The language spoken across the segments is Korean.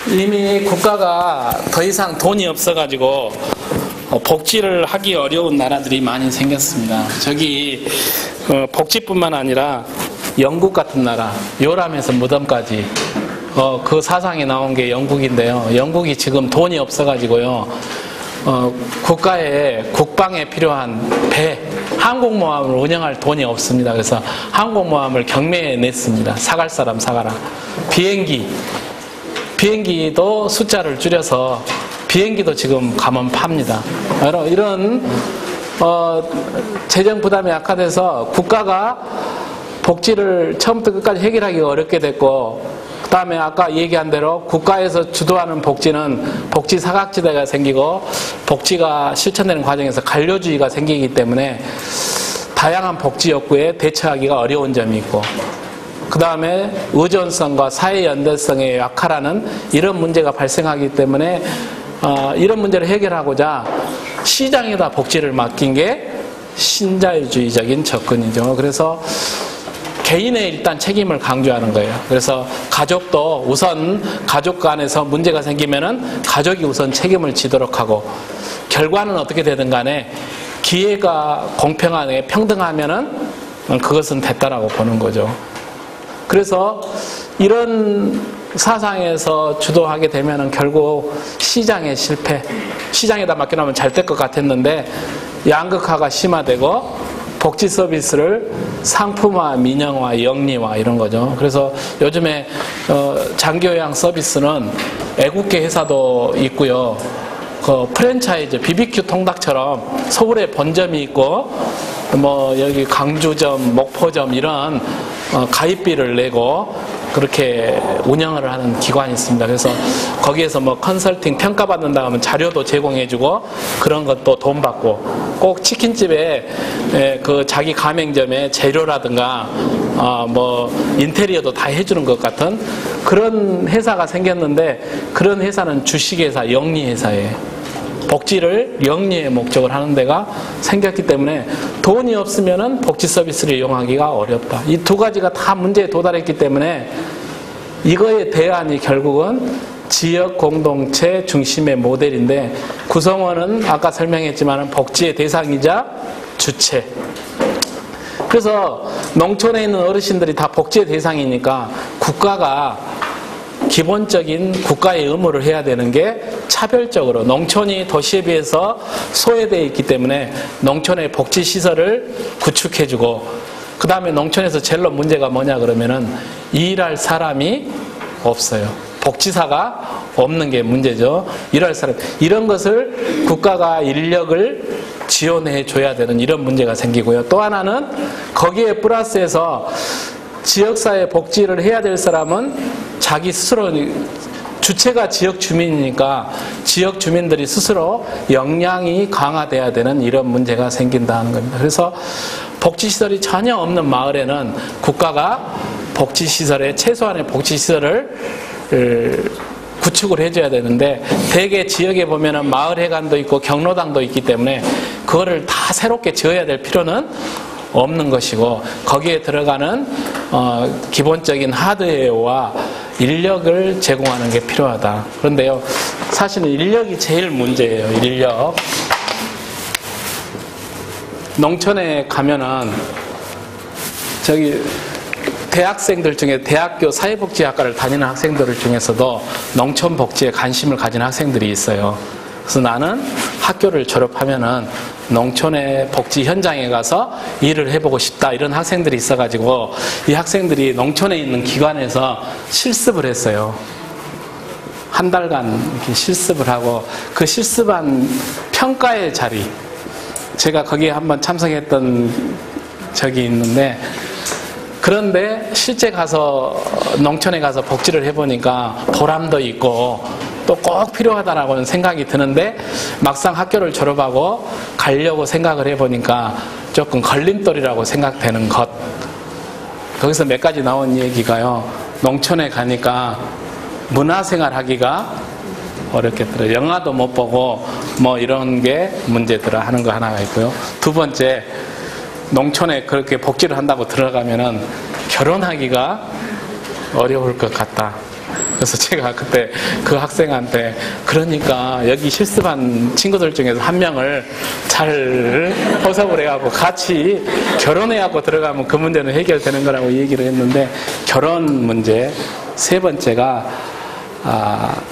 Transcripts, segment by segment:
이미 국가가 더 이상 돈이 없어가지고 복지를 하기 어려운 나라들이 많이 생겼습니다. 저기 복지뿐만 아니라 영국 같은 나라, 요람에서 무덤까지 그 사상이 나온 게 영국인데요. 영국이 지금 돈이 없어가지고요. 국방에 필요한 배, 항공모함을 운영할 돈이 없습니다. 그래서 항공모함을 경매에 냈습니다. 사갈 사람 사가라. 비행기도 숫자를 줄여서 비행기도 지금 가면 팝니다. 이런 재정 부담이 약화돼서 국가가 복지를 처음부터 끝까지 해결하기가 어렵게 됐고, 그 다음에 아까 얘기한 대로 국가에서 주도하는 복지는 복지 사각지대가 생기고 복지가 실천되는 과정에서 관료주의가 생기기 때문에 다양한 복지 욕구에 대처하기가 어려운 점이 있고, 그 다음에 의존성과 사회 연대성의 약화라는 이런 문제가 발생하기 때문에 이런 문제를 해결하고자 시장에다 복지를 맡긴 게 신자유주의적인 접근이죠. 그래서 개인의 일단 책임을 강조하는 거예요. 그래서 가족도 우선 가족 간에서 문제가 생기면은 가족이 우선 책임을 지도록 하고, 결과는 어떻게 되든 간에 기회가 공평하게 평등하면은 그것은 됐다라고 보는 거죠. 그래서 이런 사상에서 주도하게 되면은 결국 시장의 실패, 시장에다 맡겨놓으면 잘 될 것 같았는데 양극화가 심화되고 복지 서비스를 상품화, 민영화, 영리화 이런 거죠. 그래서 요즘에 장기요양 서비스는 애국계 회사도 있고요. 그 프랜차이즈, BBQ 통닭처럼 서울에 본점이 있고 뭐 여기 강주점, 목포점 이런 가입비를 내고 그렇게 운영을 하는 기관이 있습니다. 그래서 거기에서 뭐 컨설팅 평가받는다 하면 자료도 제공해주고 그런 것도 돈 받고, 꼭 치킨집에 그 자기 가맹점에 재료라든가 뭐 인테리어도 다 해주는 것 같은 그런 회사가 생겼는데, 그런 회사는 주식회사, 영리회사예요. 복지를 영리의 목적을 하는 데가 생겼기 때문에 돈이 없으면은 복지 서비스를 이용하기가 어렵다. 이 두 가지가 다 문제에 도달했기 때문에 이거의 대안이 결국은 지역 공동체 중심의 모델인데, 구성원은 아까 설명했지만 복지의 대상이자 주체. 그래서 농촌에 있는 어르신들이 다 복지의 대상이니까 국가가 기본적인 국가의 의무를 해야 되는 게 차별적으로 농촌이 도시에 비해서 소외되어 있기 때문에 농촌의 복지시설을 구축해주고, 그 다음에 농촌에서 제일 문제가 뭐냐 그러면은 일할 사람이 없어요. 복지사가 없는 게 문제죠. 일할 사람, 이런 것을 국가가 인력을 지원해 줘야 되는 이런 문제가 생기고요. 또 하나는 거기에 플러스해서 지역사회 복지를 해야 될 사람은 자기 스스로, 주체가 지역 주민이니까 지역 주민들이 스스로 역량이 강화돼야 되는 이런 문제가 생긴다는 겁니다. 그래서 복지시설이 전혀 없는 마을에는 국가가 복지시설에, 최소한의 복지시설을 구축을 해줘야 되는데, 대개 지역에 보면은 마을회관도 있고 경로당도 있기 때문에 그거를 다 새롭게 지어야 될 필요는 없는 것이고, 거기에 들어가는 기본적인 하드웨어와 인력을 제공하는 게 필요하다. 그런데요, 사실은 인력이 제일 문제예요. 인력. 농촌에 가면은 저기 대학생들 중에 대학교 사회복지학과를 다니는 학생들 중에서도 농촌 복지에 관심을 가진 학생들이 있어요. 그래서 나는 학교를 졸업하면은 농촌의 복지 현장에 가서 일을 해보고 싶다, 이런 학생들이 있어가지고 이 학생들이 농촌에 있는 기관에서 실습을 했어요. 한 달간 이렇게 실습을 하고, 그 실습한 평가의 자리, 제가 거기에 한번 참석했던 적이 있는데, 그런데 실제 가서 농촌에 가서 복지를 해보니까 보람도 있고 또 꼭 필요하다라고는 생각이 드는데, 막상 학교를 졸업하고 가려고 생각을 해보니까 조금 걸림돌이라고 생각되는 것. 거기서 몇 가지 나온 얘기가요, 농촌에 가니까 문화생활 하기가 어렵겠더라. 영화도 못 보고 뭐 이런 게 문제더라 하는 거 하나가 있고요. 두 번째, 농촌에 그렇게 복지를 한다고 들어가면은 결혼하기가 어려울 것 같다. 그래서 제가 그때 그 학생한테 그러니까 여기 실습한 친구들 중에서 한 명을 잘 포섭을 해갖고 같이 결혼해갖고 들어가면 그 문제는 해결되는 거라고 얘기를 했는데, 결혼 문제 세 번째가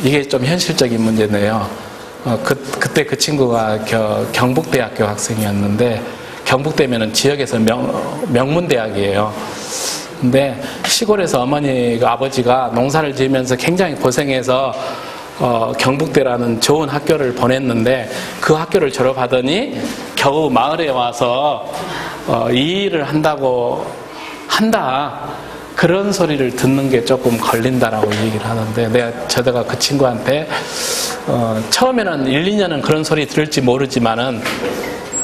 이게 좀 현실적인 문제네요. 그때 그 친구가 경북대학교 학생이었는데, 경북대면은 지역에서 명문대학이에요. 근데 시골에서 어머니가 아버지가 농사를 지으면서 굉장히 고생해서 경북대라는 좋은 학교를 보냈는데, 그 학교를 졸업하더니 겨우 마을에 와서 이 일을 한다 그런 소리를 듣는 게 조금 걸린다라고 얘기를 하는데, 제가 그 친구한테 처음에는 1, 2년은 그런 소리 들을지 모르지만은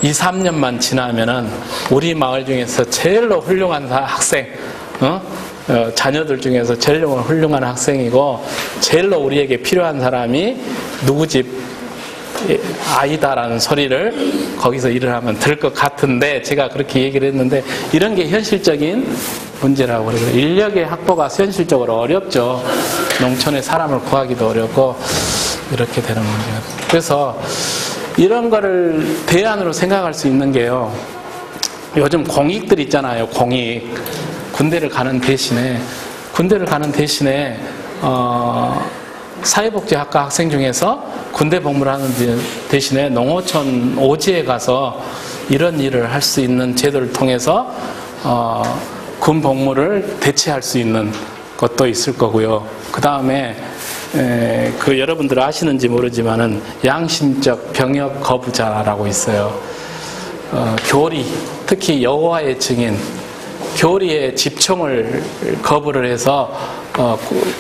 2, 3년만 지나면은 우리 마을 중에서 제일로 훌륭한 학생, 자녀들 중에서 제일 훌륭한 학생이고 제일로 우리에게 필요한 사람이 누구 집 아이다라는 소리를 거기서 일을 하면 들을 것 같은데, 제가 그렇게 얘기를 했는데, 이런 게 현실적인 문제라고 그래요. 인력의 확보가 현실적으로 어렵죠. 농촌에 사람을 구하기도 어렵고 이렇게 되는 문제가. 그래서 이런 거를 대안으로 생각할 수 있는 게요, 요즘 공익들 있잖아요. 공익. 군대를 가는 대신에 사회복지학과 학생 중에서 군대 복무를 하는 대신에 농어촌 오지에 가서 이런 일을 할 수 있는 제도를 통해서 군 복무를 대체할 수 있는 것도 있을 거고요. 그 다음에 여러분들 아시는지 모르지만은 양심적 병역 거부자라고 있어요. 교리, 특히 여호와의 증인, 교리의 집총을 거부를 해서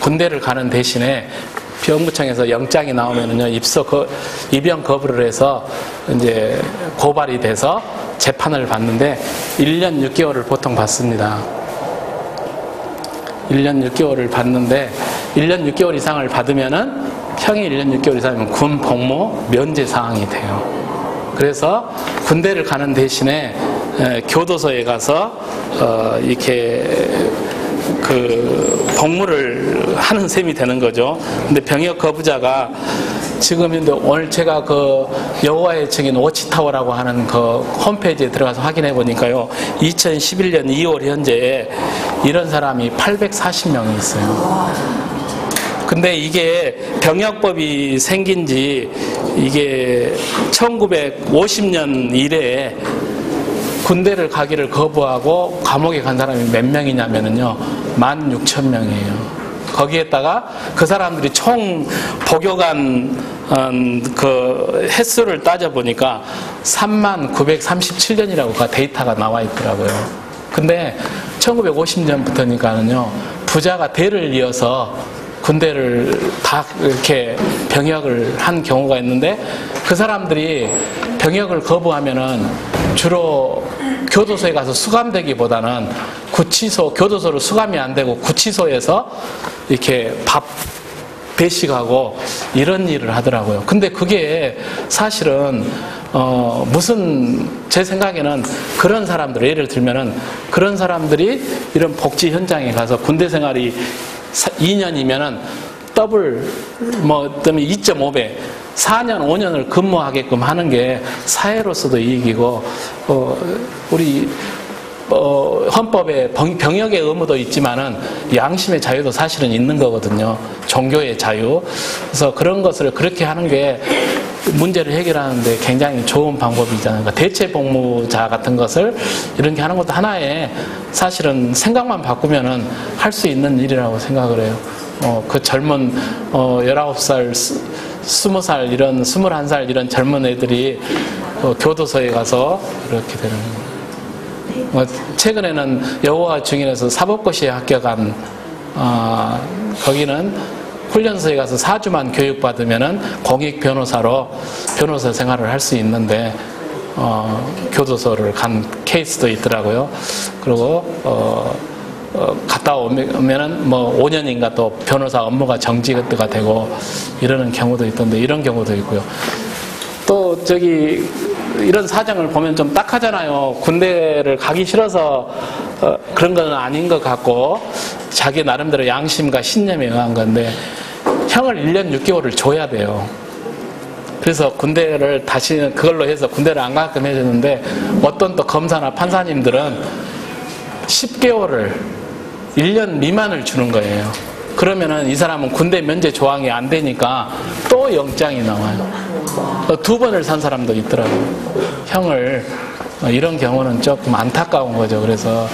군대를 가는 대신에 병무청에서 영장이 나오면은요, 입영 거부를 해서 이제 고발이 돼서 재판을 받는데 1년 6개월을 보통 받습니다. 1년 6개월을 받는데 1년 6개월 이상을 받으면은 형이 1년 6개월 이상이면 군 복무 면제 사항이 돼요. 그래서 군대를 가는 대신에 교도소에 가서 이렇게 복무를 하는 셈이 되는 거죠. 근데 병역 거부자가 지금 오늘 제가 여호와의 증인 워치타워라고 하는 홈페이지에 들어가서 확인해 보니까요, 2011년 2월 현재에 이런 사람이 840명이 있어요. 근데 이게 병역법이 생긴 지 이게 1950년 이래에 군대를 가기를 거부하고 감옥에 간 사람이 몇 명이냐면요, 16,000명이에요. 거기에다가 그 사람들이 총 복역한 횟수를 따져보니까 3937년이라고 데이터가 나와 있더라고요. 근데 1950년부터니까는요, 부자가 대를 이어서 군대를 다 이렇게 병역을 한 경우가 있는데, 그 사람들이 병역을 거부하면은 주로 교도소에 가서 수감되기보다는 교도소로 수감이 안 되고 구치소에서 이렇게 배식하고 이런 일을 하더라고요. 근데 그게 사실은 제 생각에는 그런 사람들, 예를 들면은 그런 사람들이 이런 복지 현장에 가서 군대 생활이 2년이면은 더블 2.5배 4년, 5년을 근무하게끔 하는 게 사회로서도 이익이고, 우리 헌법에 병역의 의무도 있지만은 양심의 자유도 사실은 있는 거거든요. 종교의 자유. 그래서 그런 것을 그렇게 하는 게 문제를 해결하는데 굉장히 좋은 방법이잖아요. 그러니까 대체 복무자 같은 것을 이렇게 하는 것도 하나의 사실은 생각만 바꾸면은 할 수 있는 일이라고 생각을 해요. 그 젊은 19살, 20살, 21살 이런 젊은 애들이 교도소에 가서 이렇게 되는 거예요. 최근에는 여호와 증인에서 사법고시에 합격한 거기는 훈련소에 가서 4주만 교육받으면은 공익 변호사로 변호사 생활을 할 수 있는데 교도소를 간 케이스도 있더라고요. 그리고 갔다 오면은 5년인가 또 변호사 업무가 정지가 되고 이러는 경우도 있던데, 이런 경우도 있고요. 또 이런 사정을 보면 좀 딱하잖아요. 군대를 가기 싫어서 그런 건 아닌 것 같고 자기 나름대로 양심과 신념에 의한 건데, 형을 1년 6개월을 줘야 돼요. 그래서 군대를 다시 그걸로 해서 군대를 안 가게끔 해줬는데 어떤 또 검사나 판사님들은 10개월을 1년 미만을 주는 거예요. 그러면은 이 사람은 군대 면제 조항이 안 되니까 또 영장이 나와요. 2번을 산 사람도 있더라고요. 형을. 이런 경우는 조금 안타까운 거죠. 그래서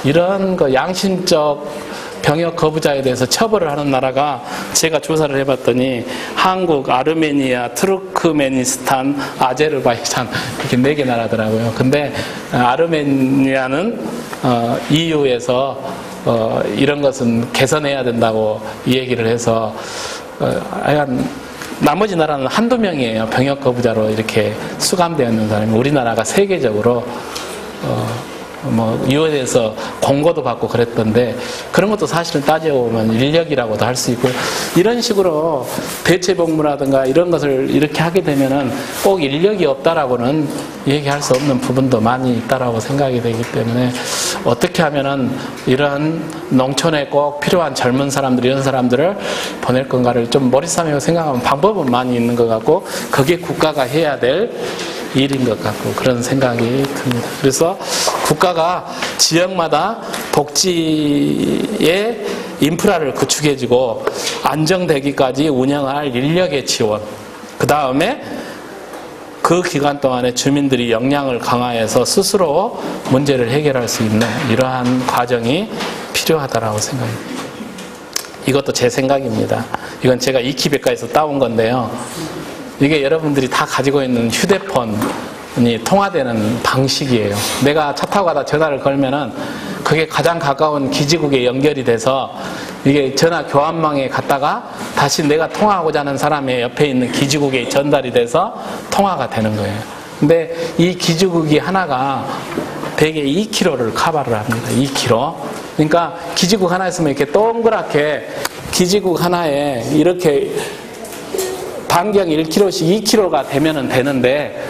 이런 거 양심적 병역 거부자에 대해서 처벌을 하는 나라가 제가 조사를 해봤더니 한국, 아르메니아, 투르크메니스탄, 아제르바이잔 이렇게 4개 나라더라고요. 근데 아르메니아는 EU에서 이런 것은 개선해야 된다고 이 얘기를 해서 하여간 나머지 나라는 한두 명이에요. 병역 거부자로 이렇게 수감되어 있는 사람이. 우리나라가 세계적으로 유엔에서 공고도 받고 그랬던데 그런 것도 사실은 따져보면 인력이라고도 할 수 있고 이런 식으로 대체복무라든가 이런 것을 이렇게 하게 되면은 꼭 인력이 없다라고는 얘기할 수 없는 부분도 많이 있다라고 생각이 되기 때문에 어떻게 하면은 이런 농촌에 꼭 필요한 젊은 사람들 이런 사람들을 보낼 건가를 좀 머리싸매고 생각하면 방법은 많이 있는 것 같고 그게 국가가 해야 될 일인 것 같고 그런 생각이 듭니다. 그래서 국가가 지역마다 복지의 인프라를 구축해주고 안정되기까지 운영할 인력의 지원, 그 다음에 그 기간 동안에 주민들이 역량을 강화해서 스스로 문제를 해결할 수 있는 이러한 과정이 필요하다라고 생각합니다. 이것도 제 생각입니다. 이건 제가 이키백과에서 따온 건데요. 이게 여러분들이 다 가지고 있는 휴대폰이 통화되는 방식이에요. 내가 차 타고 가다 전화를 걸면은 그게 가장 가까운 기지국에 연결이 돼서 이게 전화 교환망에 갔다가 다시 내가 통화하고자 하는 사람의 옆에 있는 기지국에 전달이 돼서 통화가 되는 거예요. 근데 이 기지국이 하나가 대개 2km를 커버를 합니다. 2km. 그러니까 기지국 하나 있으면 이렇게 동그랗게 기지국 하나에 이렇게 반경 1km씩 2km가 되면은 되는데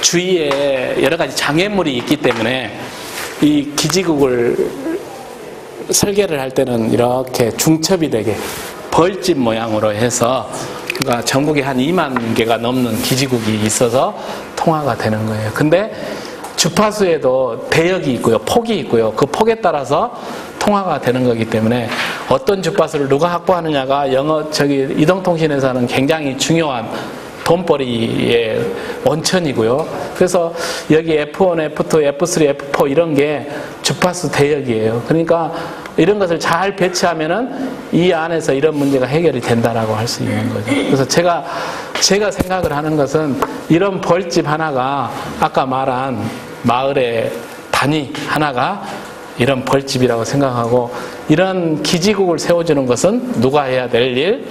주위에 여러 가지 장애물이 있기 때문에 이 기지국을 설계를 할 때는 이렇게 중첩이 되게 벌집 모양으로 해서 그러니까 전국에 한 2만 개가 넘는 기지국이 있어서 통화가 되는 거예요. 근데 주파수에도 대역이 있고요, 폭이 있고요. 그 폭에 따라서 통화가 되는 거기 때문에 어떤 주파수를 누가 확보하느냐가 이동통신에서는 굉장히 중요한 돈벌이의 원천이고요. 그래서 여기 F1, F2, F3, F4 이런 게 주파수 대역이에요. 그러니까 이런 것을 잘 배치하면은 이 안에서 이런 문제가 해결이 된다라고 할 수 있는 거죠. 그래서 제가 생각을 하는 것은 이런 벌집 하나가 아까 말한 마을의 단위 하나가 이런 벌집이라고 생각하고 이런 기지국을 세워주는 것은 누가 해야 될 일?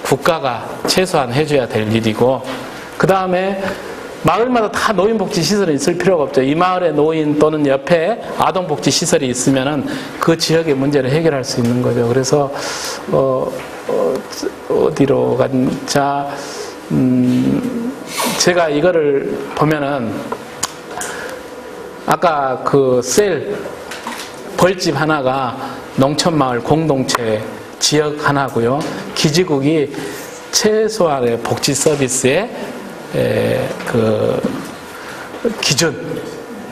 국가가 최소한 해줘야 될 일이고 그 다음에 마을마다 다 노인복지시설이 있을 필요가 없죠. 이 마을에 노인 또는 옆에 아동복지시설이 있으면은 그 지역의 문제를 해결할 수 있는 거죠. 그래서 어디로 간자 제가 이거를 보면은 아까 그 벌집 하나가 농촌마을 공동체 지역 하나고요. 기지국이 최소한의 복지 서비스의 그 기준,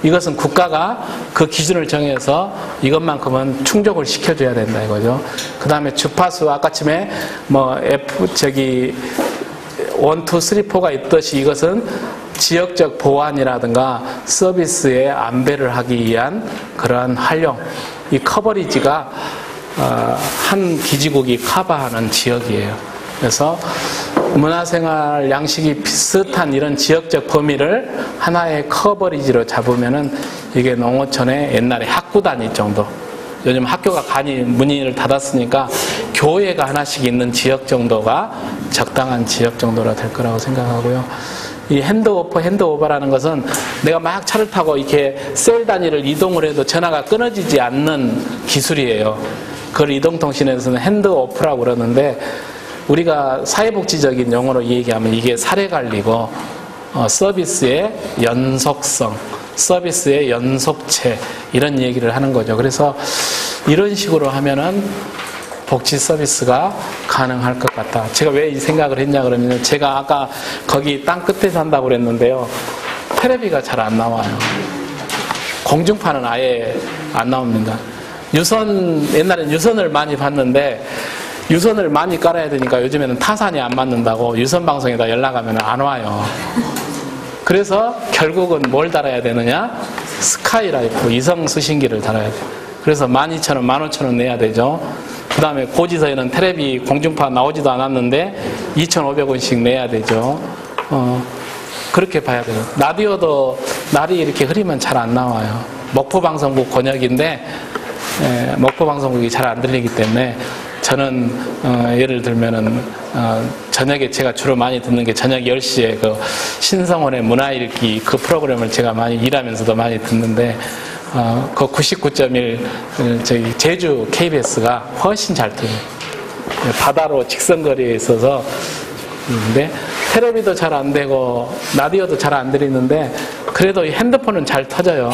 이것은 국가가 그 기준을 정해서 이것만큼은 충족을 시켜줘야 된다 이거죠. 그 다음에 주파수 아까쯤에1, 2, 3, 4가 있듯이 이것은 지역적 보완이라든가 서비스의 안배를 하기 위한 그러한 활용, 이 커버리지가 한 기지국이 커버하는 지역이에요. 그래서 문화생활 양식이 비슷한 이런 지역적 범위를 하나의 커버리지로 잡으면은 이게 농어촌의 옛날에 학구 단위 정도, 요즘 학교가 문을 닫았으니까 교회가 하나씩 있는 지역 정도가 적당한 지역 정도로 될 거라고 생각하고요. 이 핸드오버라는 것은 내가 막 차를 타고 이렇게 셀 단위를 이동을 해도 전화가 끊어지지 않는 기술이에요. 그걸 이동통신에서는 핸드오프라고 그러는데 우리가 사회복지적인 용어로 얘기하면 이게 사례관리고 서비스의 연속성, 서비스의 연속체 이런 얘기를 하는 거죠. 그래서 이런 식으로 하면은 복지 서비스가 가능할 것 같다. 제가 왜 이 생각을 했냐 그러면 제가 아까 거기 땅 끝에 산다고 그랬는데요. 테레비가 잘 안 나와요. 공중파는 아예 안 나옵니다. 옛날엔 유선을 많이 봤는데 유선을 많이 깔아야 되니까 요즘에는 타산이 안 맞는다고 유선 방송에다 연락하면 안 와요. 그래서 결국은 뭘 달아야 되느냐? 스카이라이프 이성 수신기를 달아야 돼요. 그래서 12,000원, 15,000원 내야 되죠. 그 다음에 고지서에는 테레비 공중파 나오지도 않았는데 2,500원씩 내야 되죠. 그렇게 봐야 돼요. 라디오도 날이 이렇게 흐리면 잘 안 나와요. 목포방송국 권역인데 목포방송국이 잘 안 들리기 때문에 저는 예를 들면은 저녁에 제가 주로 많이 듣는 게 저녁 10시에 그 신성원의 문화읽기 그 프로그램을 제가 많이 일하면서도 많이 듣는데 그 99.1 저기 제주 KBS가 훨씬 잘 들려요. 바다로 직선거리에 있어서. 근데 텔레비도 잘 안 되고 라디오도 잘 안 들리는데 그래도 이 핸드폰은 잘 터져요.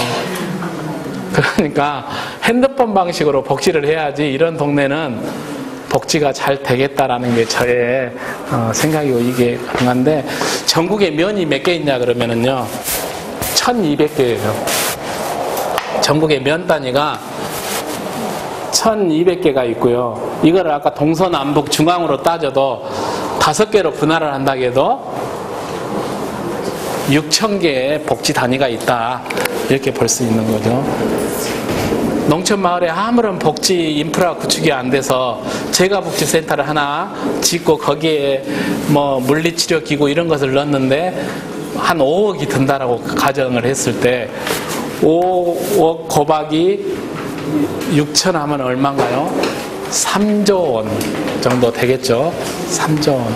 그러니까 핸드폰 방식으로 복지를 해야지 이런 동네는 복지가 잘 되겠다라는 게 저의 생각이고 이게 가능한데 전국에 면이 몇 개 있냐 그러면은요 1200개예요. 전국에 면 단위가 1200개가 있고요. 이거를 아까 동서남북 중앙으로 따져도 5개로 분할을 한다고 해도 6,000개의 복지 단위가 있다. 이렇게 볼 수 있는 거죠. 농촌 마을에 아무런 복지 인프라 구축이 안 돼서 재가복지센터를 하나 짓고 거기에 뭐 물리치료 기구 이런 것을 넣었는데 한 5억이 든다라고 가정을 했을 때 5억 곱하기 6천 하면 얼마인가요? 3조 원 정도 되겠죠. 3조 원.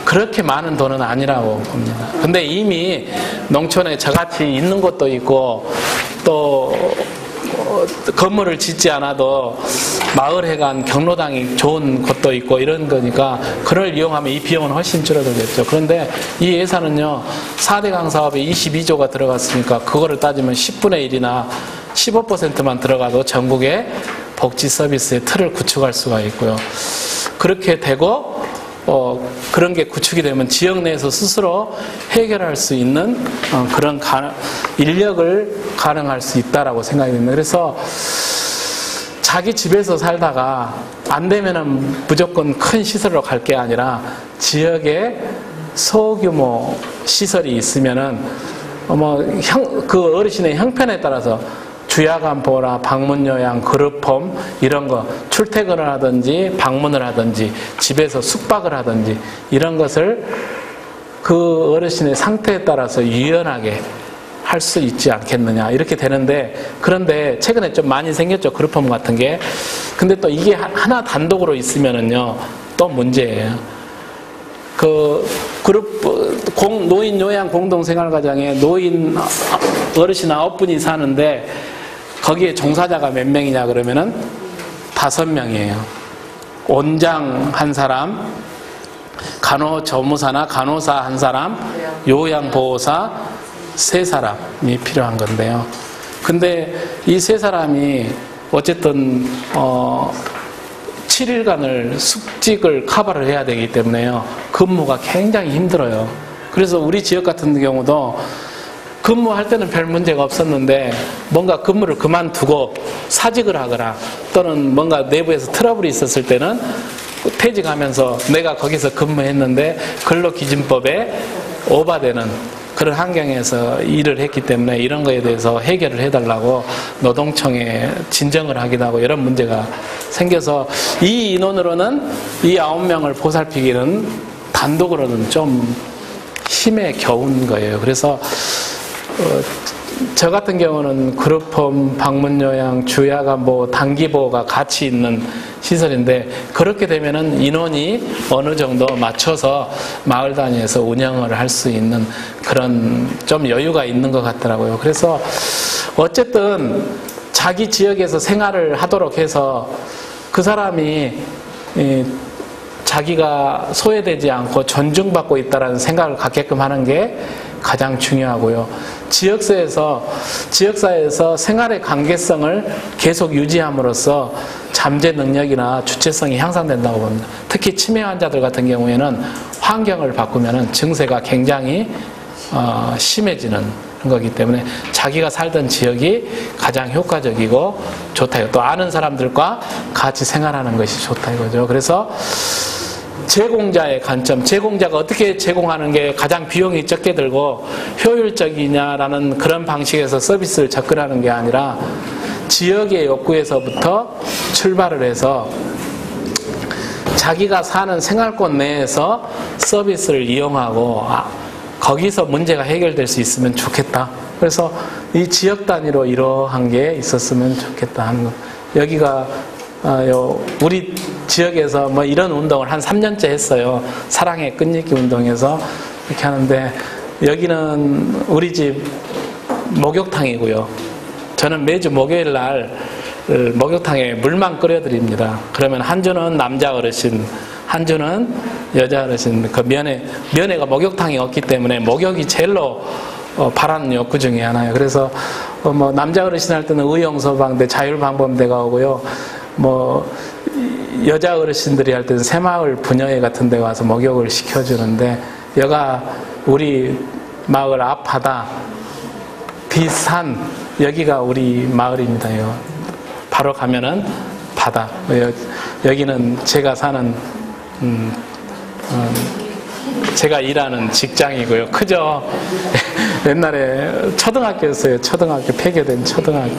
그렇게 많은 돈은 아니라고 봅니다. 근데 이미 농촌에 저같이 있는 곳도 있고 또 건물을 짓지 않아도 마을회관 경로당이 좋은 곳도 있고 이런 거니까 그걸 이용하면 이 비용은 훨씬 줄어들겠죠. 그런데 이 예산은요 4대 강 사업에 22조가 들어갔으니까 그거를 따지면 10분의 1이나 15%만 들어가도 전국에 복지 서비스의 틀을 구축할 수가 있고요. 그렇게 되고 그런 게 구축이 되면 지역 내에서 스스로 해결할 수 있는 그런 인력을 가능할 수 있다라고 생각이 됩니다. 그래서 자기 집에서 살다가 안 되면은 무조건 큰 시설로 갈 게 아니라 지역에 소규모 시설이 있으면은 그 어르신의 형편에 따라서 주야간보나 방문요양, 그룹홈 이런 거 출퇴근을 하든지 방문을 하든지 집에서 숙박을 하든지 이런 것을 그 어르신의 상태에 따라서 유연하게 할 수 있지 않겠느냐 이렇게 되는데 그런데 최근에 좀 많이 생겼죠. 그룹홈 같은 게. 근데 또 이게 하나 단독으로 있으면은요 또 문제예요. 그 그룹 노인 요양 공동생활과장에 노인 어르신 9분이 사는데 거기에 종사자가 몇 명이냐 그러면은 5명이에요. 원장 한 사람, 간호조무사나 간호사 한 사람, 요양보호사 3사람이 필요한 건데요. 근데 이 3사람이 어쨌든 7일간을 숙직을 커버를 해야 되기 때문에요. 근무가 굉장히 힘들어요. 그래서 우리 지역 같은 경우도 근무할 때는 별 문제가 없었는데 뭔가 근무를 그만두고 사직을 하거나 또는 뭔가 내부에서 트러블이 있었을 때는 퇴직하면서 내가 거기서 근무했는데 근로기준법에 오바되는 그런 환경에서 일을 했기 때문에 이런 거에 대해서 해결을 해달라고 노동청에 진정을 하기도 하고 이런 문제가 생겨서 이 인원으로는 이 9명을 보살피기는 단독으로는 좀 힘에 겨운 거예요. 그래서 저 같은 경우는 그룹홈, 방문요양, 주야간보호, 단기보호가 같이 있는 시설인데 그렇게 되면은 인원이 어느 정도 맞춰서 마을 단위에서 운영을 할 수 있는 그런 좀 여유가 있는 것 같더라고요. 그래서 어쨌든 자기 지역에서 생활을 하도록 해서 그 사람이 자기가 소외되지 않고 존중받고 있다는 생각을 갖게끔 하는 게 가장 중요하고요. 지역사회에서 생활의 관계성을 계속 유지함으로써 잠재 능력이나 주체성이 향상된다고 봅니다. 특히 치매 환자들 같은 경우에는 환경을 바꾸면 증세가 굉장히 심해지는 거기 때문에 자기가 살던 지역이 가장 효과적이고 좋다. 또 아는 사람들과 같이 생활하는 것이 좋다 이거죠. 그래서 제공자의 관점, 제공자가 어떻게 제공하는 게 가장 비용이 적게 들고 효율적이냐라는 그런 방식에서 서비스를 접근하는 게 아니라 지역의 욕구에서부터 출발을 해서 자기가 사는 생활권 내에서 서비스를 이용하고 거기서 문제가 해결될 수 있으면 좋겠다. 그래서 이 지역 단위로 이러한 게 있었으면 좋겠다 하는 거. 여기가 우리 지역에서 뭐 이런 운동을 한 3년째 했어요. 사랑의 끈입기 운동에서 이렇게 하는데 여기는 우리 집 목욕탕이고요. 저는 매주 목요일 날 목욕탕에 물만 끓여드립니다. 그러면 한 주는 남자 어르신, 한 주는 여자 어르신. 그 면회가 목욕탕이 없기 때문에 목욕이 제일로 바라는 욕구 중에 하나예요. 그래서 뭐 남자 어르신 할 때는 의용소방대, 자율방범대가 오고요. 뭐 여자 어르신들이 할 때는 새마을 부녀회 같은 데 와서 목욕을 시켜주는데 여가 우리 마을 앞바다 뒷산 여기가 우리 마을입니다. 바로 가면은 바다. 여기는 제가 사는 제가 일하는 직장이고요. 크죠? 옛날에 초등학교였어요. 초등학교, 폐교된 초등학교.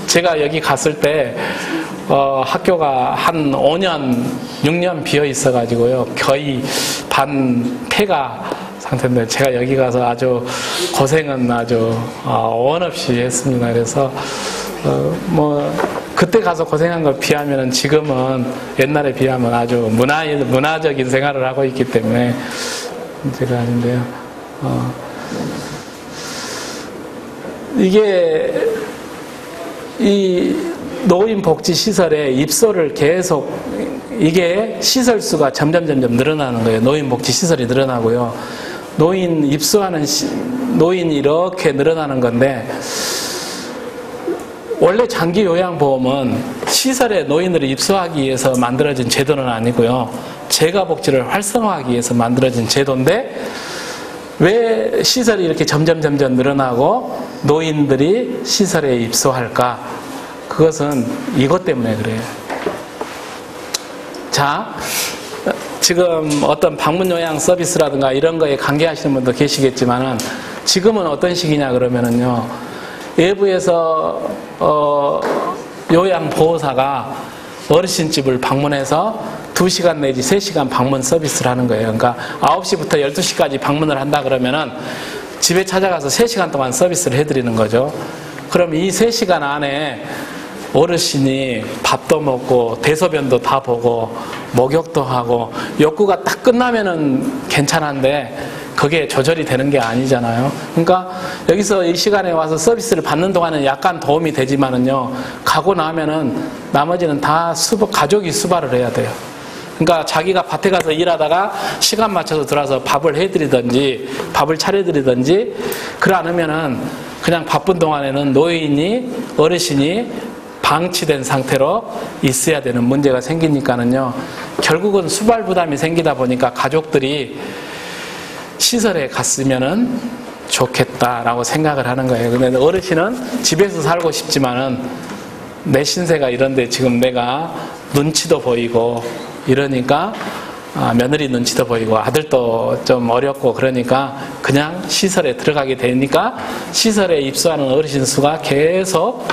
제가 여기 갔을 때 학교가 한 5년, 6년 비어 있어가지고요. 거의 반 폐가 상태인데 제가 여기 가서 아주 고생은 아주 원 없이 했습니다. 그래서 뭐 그때 가서 고생한 걸 비하면은 지금은 옛날에 비하면 아주 문화적인 생활을 하고 있기 때문에 문제가 아닌데요. 이게 이 노인복지시설에 입소를 계속 이게 시설수가 점점 늘어나는 거예요. 노인복지시설이 늘어나고요. 노인 입소하는 노인이 이렇게 늘어나는 건데 원래 장기요양보험은 시설에 노인들을 입소하기 위해서 만들어진 제도는 아니고요. 재가복지를 활성화하기 위해서 만들어진 제도인데 왜 시설이 이렇게 점점 늘어나고 노인들이 시설에 입소할까? 그것은 이것 때문에 그래요. 자, 지금 어떤 방문요양 서비스라든가 이런 거에 관계하시는 분도 계시겠지만은 지금은 어떤 시기냐 그러면은요. 외부에서 요양보호사가 어르신집을 방문해서 2시간 내지 3시간 방문 서비스를 하는 거예요. 그러니까 9시부터 12시까지 방문을 한다 그러면은 집에 찾아가서 3시간 동안 서비스를 해드리는 거죠. 그럼 이 3시간 안에 어르신이 밥도 먹고 대소변도 다 보고 목욕도 하고 욕구가 딱 끝나면은 괜찮은데 그게 조절이 되는 게 아니잖아요. 그러니까 여기서 이 시간에 와서 서비스를 받는 동안은 약간 도움이 되지만은요, 가고 나면은 나머지는 다 가족이 수발을 해야 돼요. 그러니까 자기가 밭에 가서 일하다가 시간 맞춰서 들어와서 밥을 해드리든지 밥을 차려드리든지 그러지 않으면은 그냥 바쁜 동안에는 어르신이 방치된 상태로 있어야 되는 문제가 생기니까는요, 결국은 수발 부담이 생기다 보니까 가족들이 시설에 갔으면은 좋겠다라고 생각을 하는 거예요. 근데 어르신은 집에서 살고 싶지만은 내 신세가 이런데 지금 내가 눈치도 보이고 이러니까 며느리 눈치도 보이고 아들도 좀 어렵고 그러니까 그냥 시설에 들어가게 되니까 시설에 입소하는 어르신 수가 계속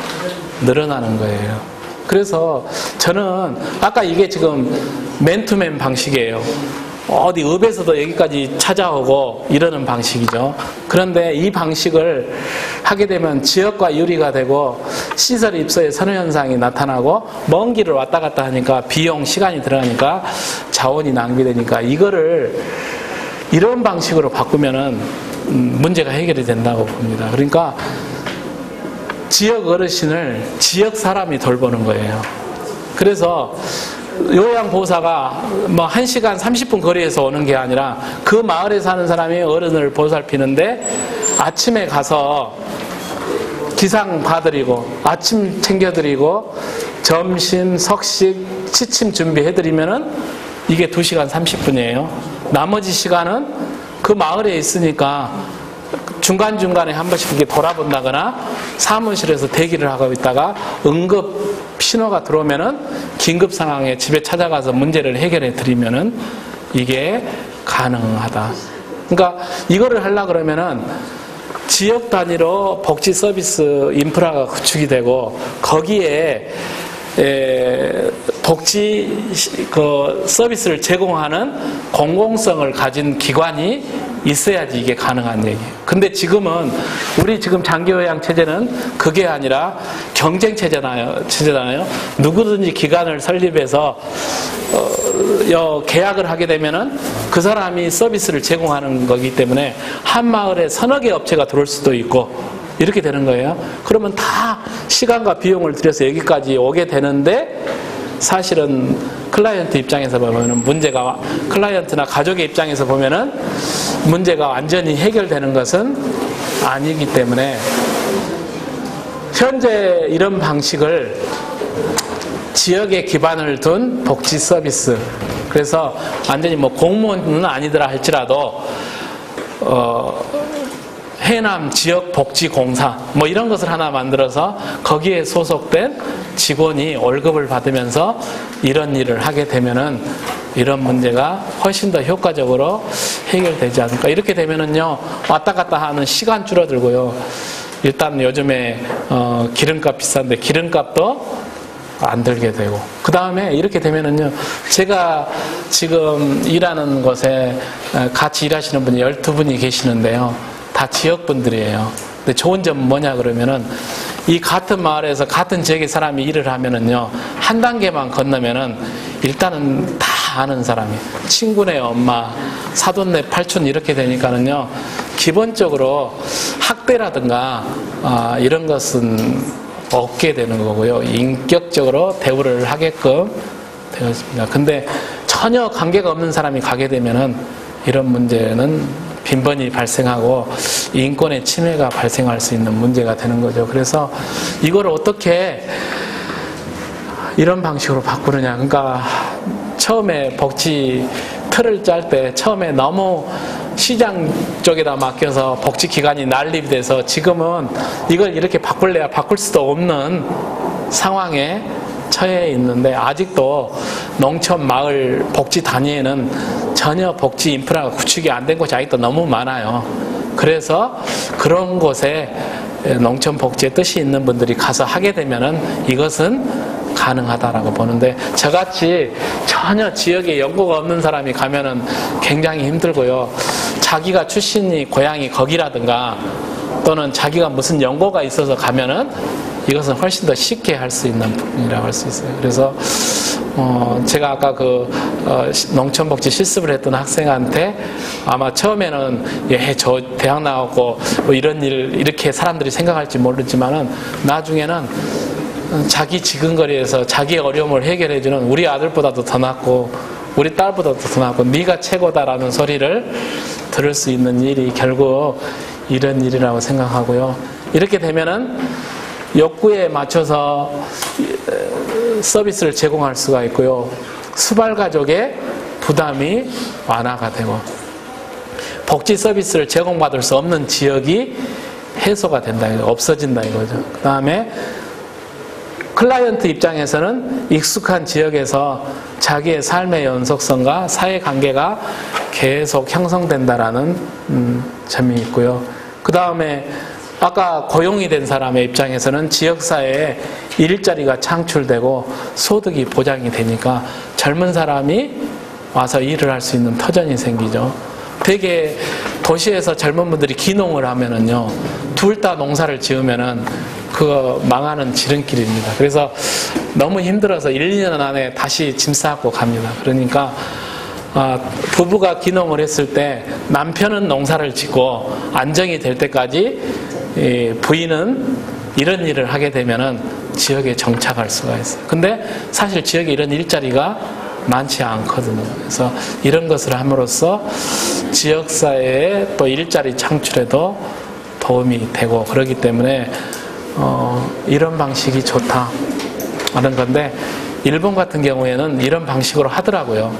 늘어나는 거예요. 그래서 저는 아까 이게 지금 맨투맨 방식이에요. 어디 읍에서도 여기까지 찾아오고 이러는 방식이죠. 그런데 이 방식을 하게 되면 지역과 유리가 되고 시설 입소에 선호현상이 나타나고 먼 길을 왔다 갔다 하니까 비용, 시간이 들어가니까 자원이 낭비되니까 이런 방식으로 바꾸면은 문제가 해결이 된다고 봅니다. 그러니까 지역 어르신을 지역 사람이 돌보는 거예요. 그래서 요양보호사가 뭐 1시간 30분 거리에서 오는 게 아니라 그 마을에 사는 사람이 어른을 보살피는데 아침에 가서 기상 봐드리고 아침 챙겨드리고 점심, 석식, 취침 준비해드리면은 이게 2시간 30분이에요. 나머지 시간은 그 마을에 있으니까 중간중간에 한 번씩 이렇게 돌아본다거나 사무실에서 대기를 하고 있다가 응급 신호가 들어오면은 긴급 상황에 집에 찾아가서 문제를 해결해 드리면은 이게 가능하다. 그러니까 이거를 하려고 그러면은 지역 단위로 복지 서비스 인프라가 구축이 되고 거기에 복지 서비스를 제공하는 공공성을 가진 기관이 있어야지 이게 가능한 얘기예요. 근데 지금은 우리 지금 장기요양 체제는 그게 아니라 경쟁 체제잖아요. 누구든지 기관을 설립해서 계약을 하게 되면은 그 사람이 서비스를 제공하는 거기 때문에 한 마을에 서너 개 업체가 들어올 수도 있고 이렇게 되는 거예요. 그러면 다 시간과 비용을 들여서 여기까지 오게 되는데 사실은 클라이언트 입장에서 보면은 문제가, 클라이언트나 가족의 입장에서 보면은 문제가 완전히 해결되는 것은 아니기 때문에 현재 이런 방식을 지역에 기반을 둔 복지 서비스, 그래서 완전히 뭐 공무원은 아니더라 할지라도 해남 지역복지공사 뭐 이런 것을 하나 만들어서 거기에 소속된 직원이 월급을 받으면서 이런 일을 하게 되면은 이런 문제가 훨씬 더 효과적으로 해결되지 않을까. 이렇게 되면은요, 왔다 갔다 하는 시간 줄어들고요. 일단 요즘에 기름값 비싼데 기름값도 안 들게 되고, 그 다음에 이렇게 되면은요, 제가 지금 일하는 곳에 같이 일하시는 분이 12분이 계시는데요, 다 지역분들이에요. 근데 좋은 점은 뭐냐 그러면은 이 같은 마을에서 같은 지역의 사람이 일을 하면은요, 한 단계만 건너면은 일단은 다 아는 사람이, 친구네 엄마, 사돈네 팔촌 이렇게 되니까는요, 기본적으로 학대라든가 이런 것은 없게 되는 거고요. 인격적으로 대우를 하게끔 되었습니다. 근데 전혀 관계가 없는 사람이 가게 되면은 이런 문제는 빈번히 발생하고 인권의 침해가 발생할 수 있는 문제가 되는 거죠. 그래서 이걸 어떻게 이런 방식으로 바꾸느냐. 그러니까 처음에 복지 틀을 짤 때 처음에 너무 시장 쪽에다 맡겨서 복지기관이 난립이 돼서 지금은 이걸 이렇게 바꿀래야 바꿀 수도 없는 상황에 처해 있는데, 아직도 농촌 마을 복지 단위에는 전혀 복지 인프라가 구축이 안 된 곳이 아직도 너무 많아요. 그래서 그런 곳에 농촌 복지에 뜻이 있는 분들이 가서 하게 되면은 이것은 가능하다라고 보는데, 저같이 전혀 지역에 연고가 없는 사람이 가면은 굉장히 힘들고요. 자기가 출신이 고향이 거기라든가 또는 자기가 무슨 연고가 있어서 가면은 이것은 훨씬 더 쉽게 할 수 있는 부분이라고 할 수 있어요. 그래서 제가 아까 농촌복지 실습을 했던 학생한테 아마 처음에는 저 대학 나왔고 뭐 이런 일 이렇게 사람들이 생각할지 모르지만은 나중에는 자기 지근거리에서 자기의 어려움을 해결해주는 우리 아들보다도 더 낫고 우리 딸보다도 더 낫고 네가 최고다라는 소리를 들을 수 있는 일이 결국 이런 일이라고 생각하고요. 이렇게 되면은 욕구에 맞춰서 서비스를 제공할 수가 있고요. 수발가족의 부담이 완화가 되고 복지 서비스를 제공받을 수 없는 지역이 해소가 된다, 없어진다 이거죠. 그 다음에 클라이언트 입장에서는 익숙한 지역에서 자기의 삶의 연속성과 사회관계가 계속 형성된다라는 점이 있고요. 그 다음에 아까 고용이 된 사람의 입장에서는 지역사회에 일자리가 창출되고 소득이 보장이 되니까 젊은 사람이 와서 일을 할 수 있는 터전이 생기죠. 되게 도시에서 젊은 분들이 기농을 하면은요, 둘 다 농사를 지으면은 그거 망하는 지름길입니다. 그래서 너무 힘들어서 1, 2년 안에 다시 짐 싸고 갑니다. 그러니까 부부가 기농을 했을 때 남편은 농사를 짓고 안정이 될 때까지 부인은 이런 일을 하게 되면은 지역에 정착할 수가 있어요. 근데 사실 지역에 이런 일자리가 많지 않거든요. 그래서 이런 것을 함으로써 지역사회의 또 일자리 창출에도 도움이 되고 그렇기 때문에 이런 방식이 좋다 하는 건데, 일본 같은 경우에는 이런 방식으로 하더라고요.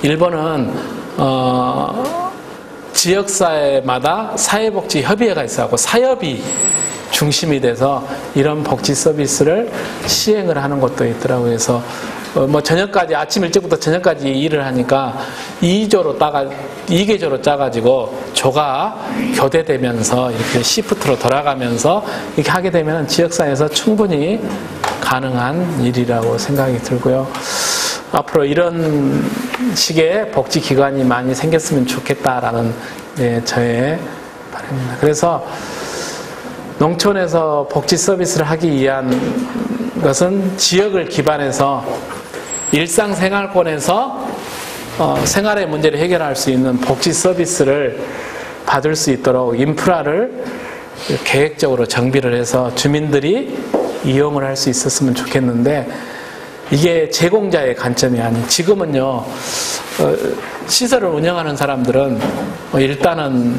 일본은 지역사회마다 사회복지협의회가 있어서 사협이 중심이 돼서 이런 복지 서비스를 시행을 하는 것도 있더라고요. 그래서 뭐 저녁까지, 아침 일찍부터 저녁까지 일을 하니까 2계조로 짜가지고 조가 교대되면서 이렇게 시프트로 돌아가면서 이렇게 하게 되면 지역사회에서 충분히 가능한 일이라고 생각이 들고요. 앞으로 이런 식의 복지기관이 많이 생겼으면 좋겠다라는 저의 바람입니다. 그래서 농촌에서 복지 서비스를 하기 위한 것은 지역을 기반해서 일상생활권에서 생활의 문제를 해결할 수 있는 복지 서비스를 받을 수 있도록 인프라를 계획적으로 정비를 해서 주민들이 이용을 할 수 있었으면 좋겠는데, 이게 제공자의 관점이 아닌, 지금은요 시설을 운영하는 사람들은 일단은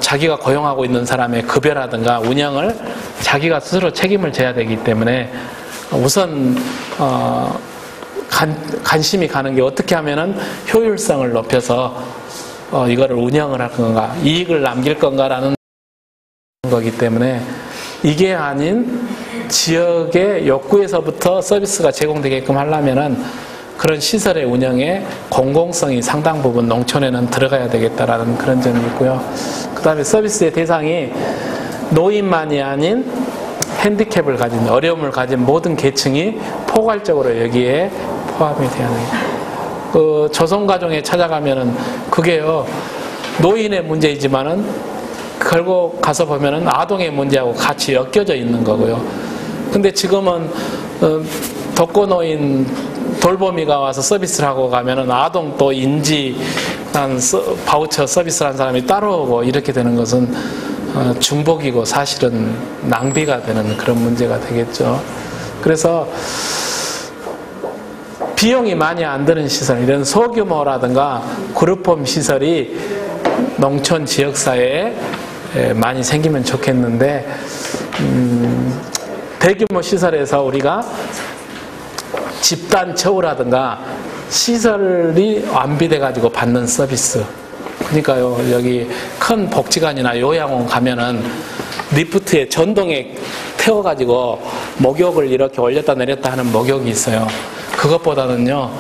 자기가 고용하고 있는 사람의 급여라든가 운영을 자기가 스스로 책임을 져야 되기 때문에 우선 관심이 가는 게 어떻게 하면은 효율성을 높여서 이거를 운영을 할 건가, 이익을 남길 건가라는 거기 때문에, 이게 아닌 지역의 욕구에서부터 서비스가 제공되게끔 하려면은 그런 시설의 운영에 공공성이 상당 부분 농촌에는 들어가야 되겠다라는 그런 점이 있고요. 그 다음에 서비스의 대상이 노인만이 아닌 핸디캡을 가진, 어려움을 가진 모든 계층이 포괄적으로 여기에 포함이 돼야 됩니다. 그 조선가정에 찾아가면은 그게요, 노인의 문제이지만은 결국 가서 보면은 아동의 문제하고 같이 엮여져 있는 거고요. 근데 지금은 독거노인 돌보미가 와서 서비스를 하고 가면은 아동 또 인지한 바우처 서비스를 한 사람이 따로 오고 이렇게 되는 것은 중복이고 사실은 낭비가 되는 그런 문제가 되겠죠. 그래서 비용이 많이 안 드는 시설, 이런 소규모라든가 그룹홈 시설이 농촌 지역사회에 많이 생기면 좋겠는데, 대규모 시설에서 우리가 집단 처우라든가 시설이 완비돼 가지고 받는 서비스, 그러니까요, 여기 큰 복지관이나 요양원 가면은 리프트에 전동에 태워가지고 목욕을 이렇게 올렸다 내렸다 하는 목욕이 있어요. 그것보다는요,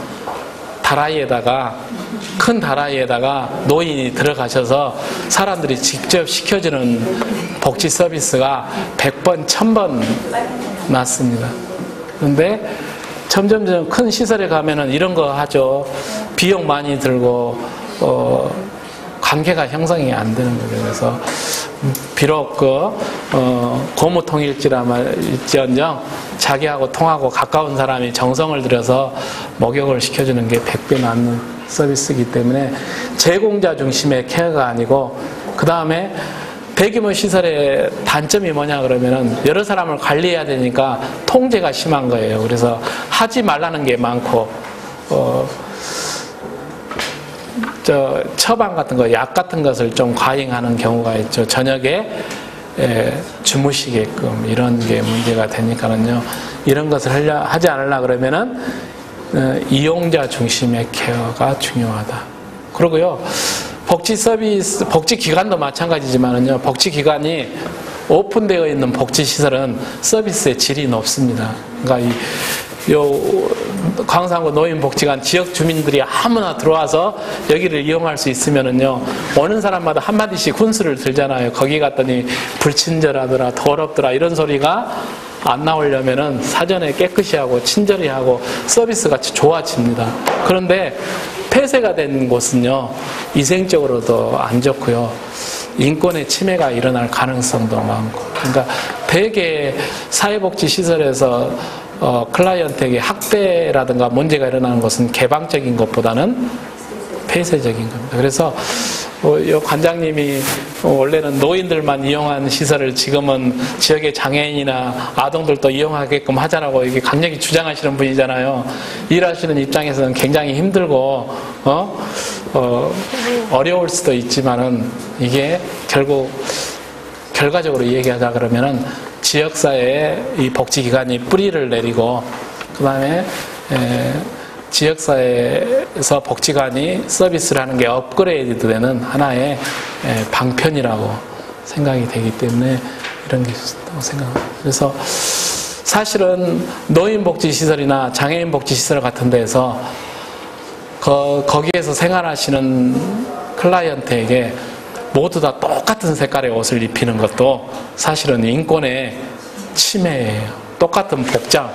큰 다라이에다가 노인이 들어가셔서 사람들이 직접 시켜주는 복지 서비스가 100번, 1000번 낫습니다. 그런데 점점 큰 시설에 가면은 이런 거 하죠. 비용 많이 들고, 관계가 형성이 안 되는 거예요. 그래서, 비록 고무통일지언정 자기하고 통하고 가까운 사람이 정성을 들여서 목욕을 시켜주는 게 100배 낫는 서비스이기 때문에 제공자 중심의 케어가 아니고, 그 다음에 대규모 시설의 단점이 뭐냐 그러면은 여러 사람을 관리해야 되니까 통제가 심한 거예요. 그래서 하지 말라는 게 많고, 처방 같은 거, 약 같은 것을 좀 과잉하는 경우가 있죠. 저녁에 주무시게끔 이런 게 문제가 되니까는요. 이런 것을 하지 않으려 그러면은 이용자 중심의 케어가 중요하다. 그리고요, 복지 서비스, 복지 기관도 마찬가지지만은요, 복지 기관이 오픈되어 있는 복지 시설은 서비스의 질이 높습니다. 그러니까 광산구 노인복지관 지역 주민들이 아무나 들어와서 여기를 이용할 수 있으면은요, 오는 사람마다 한마디씩 훈수를 들잖아요. 거기 갔더니 불친절하더라, 더럽더라, 이런 소리가 안 나오려면은 사전에 깨끗이 하고 친절히 하고 서비스가 좋아집니다. 그런데 폐쇄가 된 곳은요, 위생적으로도 안 좋고요, 인권의 침해가 일어날 가능성도 많고, 그러니까 대개 사회복지시설에서 클라이언트에게 학대라든가 문제가 일어나는 것은 개방적인 것보다는 폐쇄적인 겁니다. 그래서 요 관장님이 원래는 노인들만 이용한 시설을 지금은 지역의 장애인이나 아동들도 이용하게끔 하자라고 이게 강력히 주장하시는 분이잖아요. 일하시는 입장에서는 굉장히 힘들고 어려울 수도 있지만은 이게 결국 결과적으로 얘기하자 그러면은 지역사회에 이 복지기관이 뿌리를 내리고 그 다음에 지역사회에서 복지관이 서비스를 하는 게 업그레이드 되는 하나의 방편이라고 생각이 되기 때문에 이런 게 있다고 생각합니다. 그래서 사실은 노인복지시설이나 장애인복지시설 같은 데에서 거기에서 생활하시는 클라이언트에게 모두 다 똑같은 색깔의 옷을 입히는 것도 사실은 인권의 침해예요. 똑같은 복장,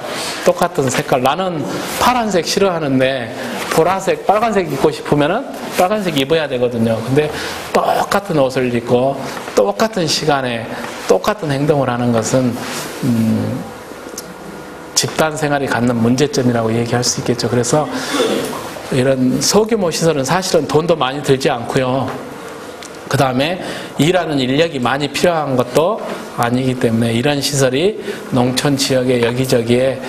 똑같은 색깔. 나는 파란색 싫어하는데 보라색, 빨간색 입고 싶으면은 빨간색 입어야 되거든요. 근데 똑같은 옷을 입고 똑같은 시간에 똑같은 행동을 하는 것은 집단 생활이 갖는 문제점이라고 얘기할 수 있겠죠. 그래서 이런 소규모 시설은 사실은 돈도 많이 들지 않고요. 그 다음에 일하는 인력이 많이 필요한 것도 아니기 때문에 이런 시설이 농촌 지역의 여기저기에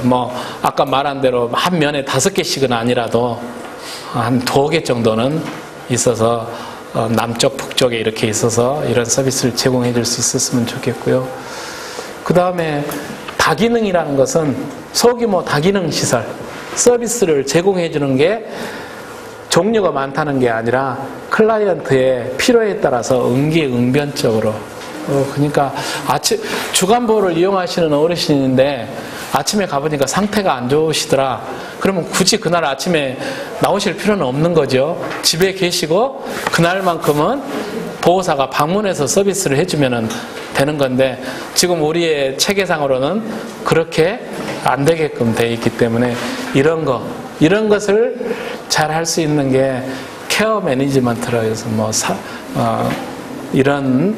뭐 아까 말한 대로 한 면에 5개씩은 아니라도 한 2개 정도는 있어서 남쪽 북쪽에 이렇게 있어서 이런 서비스를 제공해 줄 수 있었으면 좋겠고요. 그 다음에 다기능이라는 것은 소규모 다기능 시설 서비스를 제공해 주는 게 종류가 많다는 게 아니라 클라이언트의 필요에 따라서 응기응변적으로 그러니까 주간보호를 이용하시는 어르신인데 아침에 가보니까 상태가 안 좋으시더라. 그러면 굳이 그날 아침에 나오실 필요는 없는 거죠. 집에 계시고 그날만큼은 보호사가 방문해서 서비스를 해주면 되는 건데 지금 우리의 체계상으로는 그렇게 안 되게끔 돼 있기 때문에 이런 것을 잘 할 수 있는 게 케어 매니지먼트라고 해서 이런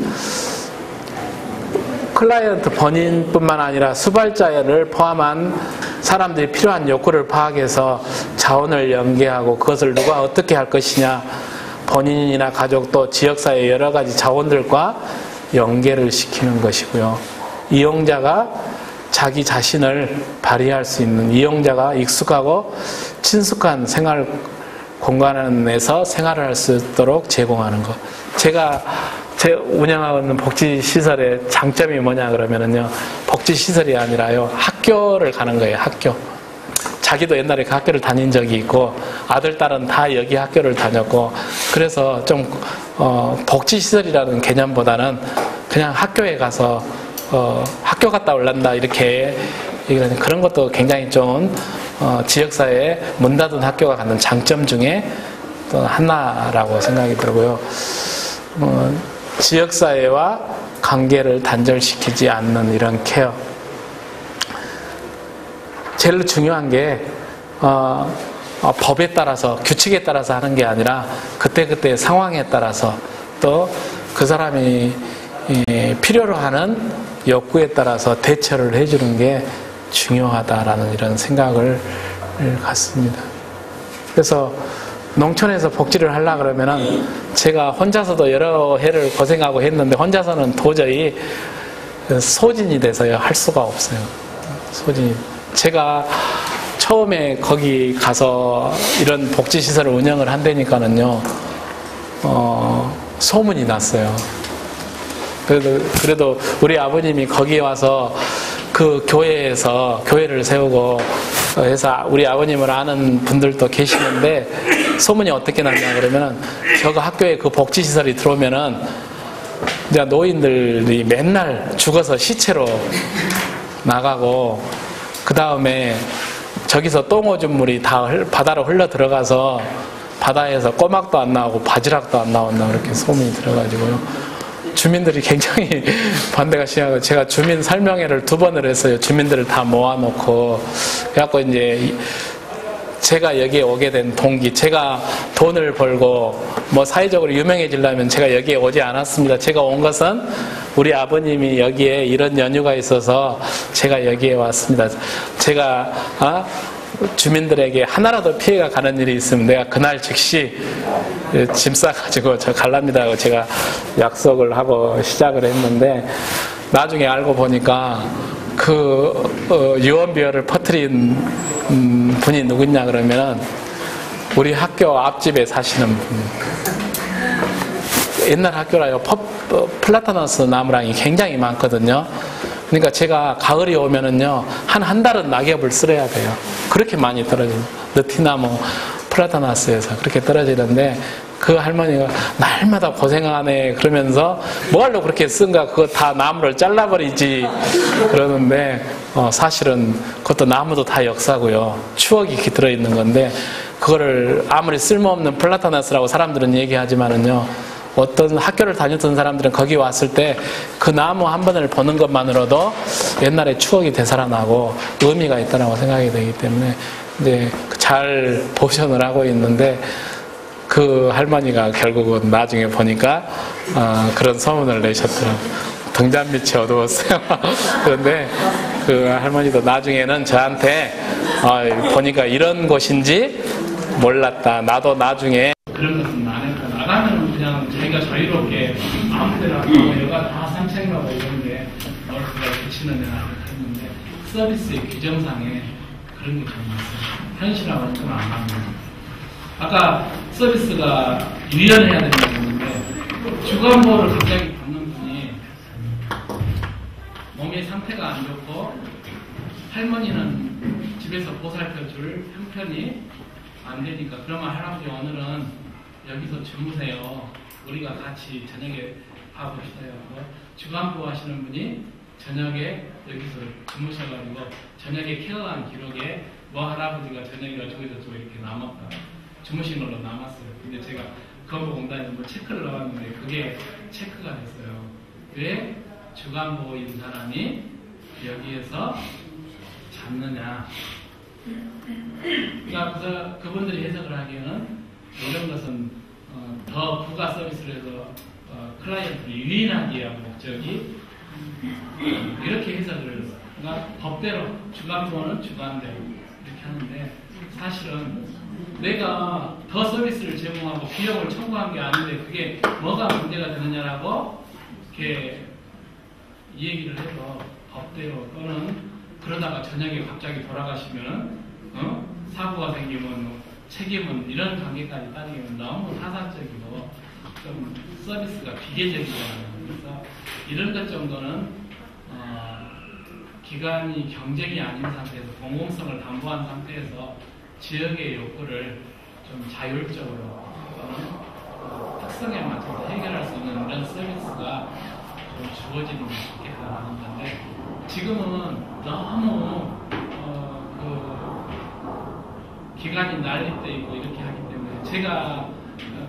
클라이언트 본인뿐만 아니라 수발자를 포함한 사람들이 필요한 욕구를 파악해서 자원을 연계하고 그것을 누가 어떻게 할 것이냐 본인이나 가족 또 지역사회 여러 가지 자원들과 연계를 시키는 것이고요. 이용자가 자기 자신을 발휘할 수 있는 이용자가 익숙하고 친숙한 생활 공간에서 생활을 할 수 있도록 제공하는 것. 제가 운영하고 있는 복지시설의 장점이 뭐냐 그러면은요, 복지시설이 아니라요, 학교를 가는 거예요, 학교. 자기도 옛날에 그 학교를 다닌 적이 있고, 아들, 딸은 다 여기 학교를 다녔고, 그래서 좀, 복지시설이라는 개념보다는 그냥 학교에 가서, 학교 갔다 올란다, 이렇게 얘기를 하는 그런 것도 굉장히 좀, 지역사회에 문 닫은 학교가 갖는 장점 중에 또 하나라고 생각이 들고요. 지역사회와 관계를 단절시키지 않는 이런 케어. 제일 중요한 게 법에 따라서 규칙에 따라서 하는 게 아니라 그때그때 상황에 따라서 또 그 사람이 필요로 하는 욕구에 따라서 대처를 해주는 게 중요하다라는 이런 생각을 갖습니다. 그래서 농촌에서 복지를 하려고 그러면은 제가 혼자서도 여러 해를 고생하고 했는데 혼자서는 도저히 소진이 돼서요 할 수가 없어요. 소진이. 제가 처음에 거기 가서 이런 복지시설을 운영을 한다니까는요 소문이 났어요. 그래도 우리 아버님이 거기에 와서 그 교회에서 교회를 세우고 해서 우리 아버님을 아는 분들도 계시는데 소문이 어떻게 났냐 그러면은 저거 학교에 그 복지시설이 들어오면은 이제 노인들이 맨날 죽어서 시체로 나가고 그 다음에 저기서 똥오줌물이 다 바다로 흘러 들어가서 바다에서 꼬막도 안 나오고 바지락도 안 나온다 그렇게 소문이 들어가지고요. 주민들이 굉장히 반대가 심하고 제가 주민 설명회를 2번을 했어요. 주민들을 다 모아놓고 그래갖고 이제 제가 여기에 오게 된 동기, 제가 돈을 벌고 뭐 사회적으로 유명해지려면 제가 여기에 오지 않았습니다. 제가 온 것은 우리 아버님이 여기에 이런 연유가 있어서 제가 여기에 왔습니다. 제가 주민들에게 하나라도 피해가 가는 일이 있으면 내가 그날 즉시 짐 싸가지고 저 갈랍니다 하고 제가 약속을 하고 시작을 했는데, 나중에 알고 보니까 그 유언비어를 퍼뜨린 분이 누구냐 그러면은 우리 학교 앞집에 사시는 분. 옛날 학교라요, 플라타너스 나무랑이 굉장히 많거든요. 그러니까 제가 가을이 오면은요, 한 달은 낙엽을 쓸어야 돼요. 그렇게 많이 떨어져요. 느티나무, 플라타나스에서 그렇게 떨어지는데, 그 할머니가 날마다 고생하네 그러면서 뭐하려고 그렇게 쓴가, 그거 다 나무를 잘라버리지 그러는데, 사실은 그것도 나무도 다 역사고요. 추억이 이렇게 들어있는 건데, 그거를 아무리 쓸모없는 플라타나스라고 사람들은 얘기하지만은요, 어떤 학교를 다녔던 사람들은 거기 왔을 때 그 나무 한 번을 보는 것만으로도 옛날에 추억이 되살아나고 의미가 있다고 생각이 되기 때문에 이제 잘 보존을 하고 있는데, 그 할머니가 결국은 나중에 보니까 그런 소문을 내셨더라고요. 등잔빛이 어두웠어요. 그런데 그 할머니도 나중에는 저한테 보니까 이런 곳인지 몰랐다. 나도 나중에 그런 것은 안 했다. 나가면 그냥 자기가 자유롭게 아무 데나 가고 여가 다 산책하고 이런데 그걸 붙이는 데나 했는데, 서비스의 규정상에 그런 게 좀 있어요. 현실하고는 좀 안 맞는. 아까 서비스가 유연해야 된다고 했는데, 주간보호를 갑자기 받는 분이 몸의 상태가 안 좋고 할머니는 집에서 보살펴줄 형편이 안 되니까, 그러면 할아버지 오늘은 여기서 주무세요. 우리가 같이 저녁에 가봅시다. 주간보호 하시는 분이 저녁에 여기서 주무셔가지고 저녁에 케어한 기록에 할아버지가 저녁에 어쩌고저쩌고 이렇게 남았다. 주무신 걸로 남았어요. 근데 제가 그거 보고 온다니 체크를 넣었는데 그게 체크가 됐어요. 왜 주간보호인 사람이 여기에서 잤느냐. 그러니까 그분들이 해석을 하기에는 이런 것은 더 부가 서비스를 해서 클라이언트를 유인하기 위한 목적이 이렇게 해석을 해서, 그러니까 법대로 주간보호는 주간대로 이렇게 하는데, 사실은 내가 더 서비스를 제공하고 비용을 청구한 게 아닌데 그게 뭐가 문제가 되느냐라고 이렇게 얘기를 해서 법대로, 또는 그러다가 저녁에 갑자기 돌아가시면은 사고가 생기면 책임은 이런 관계까지 따지면 너무 사사적이고 좀 서비스가 기계적이잖아요. 그래서 이런 것 정도는 기관이 경쟁이 아닌 상태에서 공공성을 담보한 상태에서 지역의 욕구를 좀 자율적으로 특성에 맞춰서 해결할 수 있는 이런 서비스가 좀 주어지는 게 좋겠다는 건데, 지금은 너무 기간이 난립돼 있고 이렇게 하기 때문에, 제가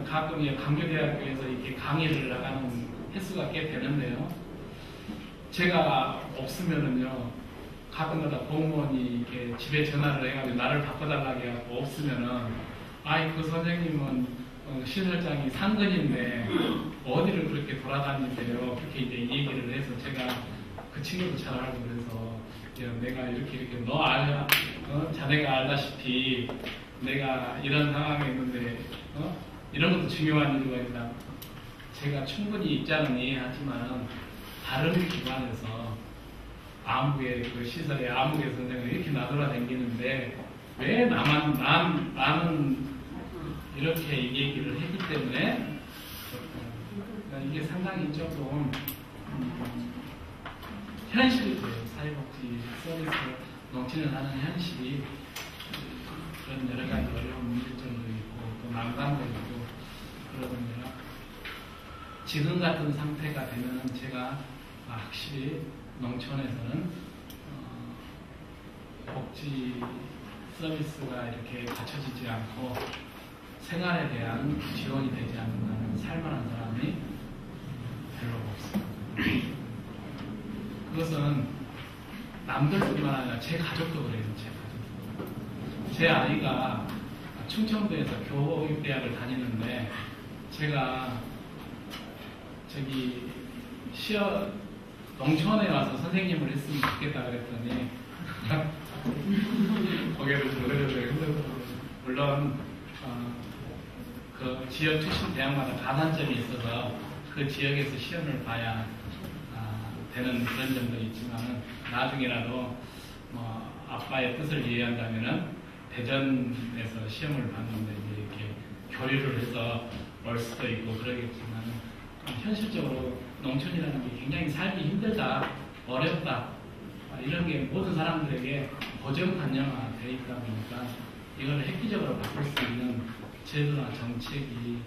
가끔 강교대학교에서 이렇게 강의를 나가는 횟수가 꽤 되는데요. 제가 없으면은요, 가끔가다 공무원이 이렇게 집에 전화를 해가지고 나를 바꿔달라고 해갖고 없으면은, 아이 그 선생님은 시설장이 상근인데 어디를 그렇게 돌아다니세요? 그렇게 이제 얘기를 해서, 제가 그 친구도 잘 알고 그래서 내가 이렇게 자네가 알다시피 내가 이런 상황에 있는데 이런 것도 중요한 이유가 있다. 제가 충분히 입장은 이해하지만 다른 기관에서 아무개 그 시설에 아무개 선생을 이렇게 나돌아다니는데 왜 나는 이렇게 얘기를 했기 때문에 이게 상당히 조금 현실이 돼요. 사회복지 서비스 넘치는 하는 현실이 그런 여러 가지 어려운 문제점도 있고 또 난관도 있고 그러거든요. 지금 같은 상태가 되면 제가 확실히 농촌에서는 복지 서비스가 이렇게 갖춰지지 않고 생활에 대한 지원이 되지 않는다는 살만한 사람이 별로 없습니다. 그것은 남들뿐만 아니라 제 가족도 그래요. 제 아이가 충청도에서 교육대학을 다니는데 제가 저기 농촌에 와서 선생님을 했으면 좋겠다 그랬더니 고개를 저르고 물론 그 지역 출신 대학마다 가산점이 있어서 그 지역에서 시험을 봐야 되는 그런 점도 있지만은 나중에라도 뭐 아빠의 뜻을 이해한다면은 대전에서 시험을 봤는데 이제 이렇게 교류를 해서 올 수도 있고 그러겠지만은 현실적으로 농촌이라는 게 굉장히 살기 힘들다, 어렵다 이런 게 모든 사람들에게 고정관념화 되어 있다 보니까 이걸 획기적으로 바꿀 수 있는 제도나 정책이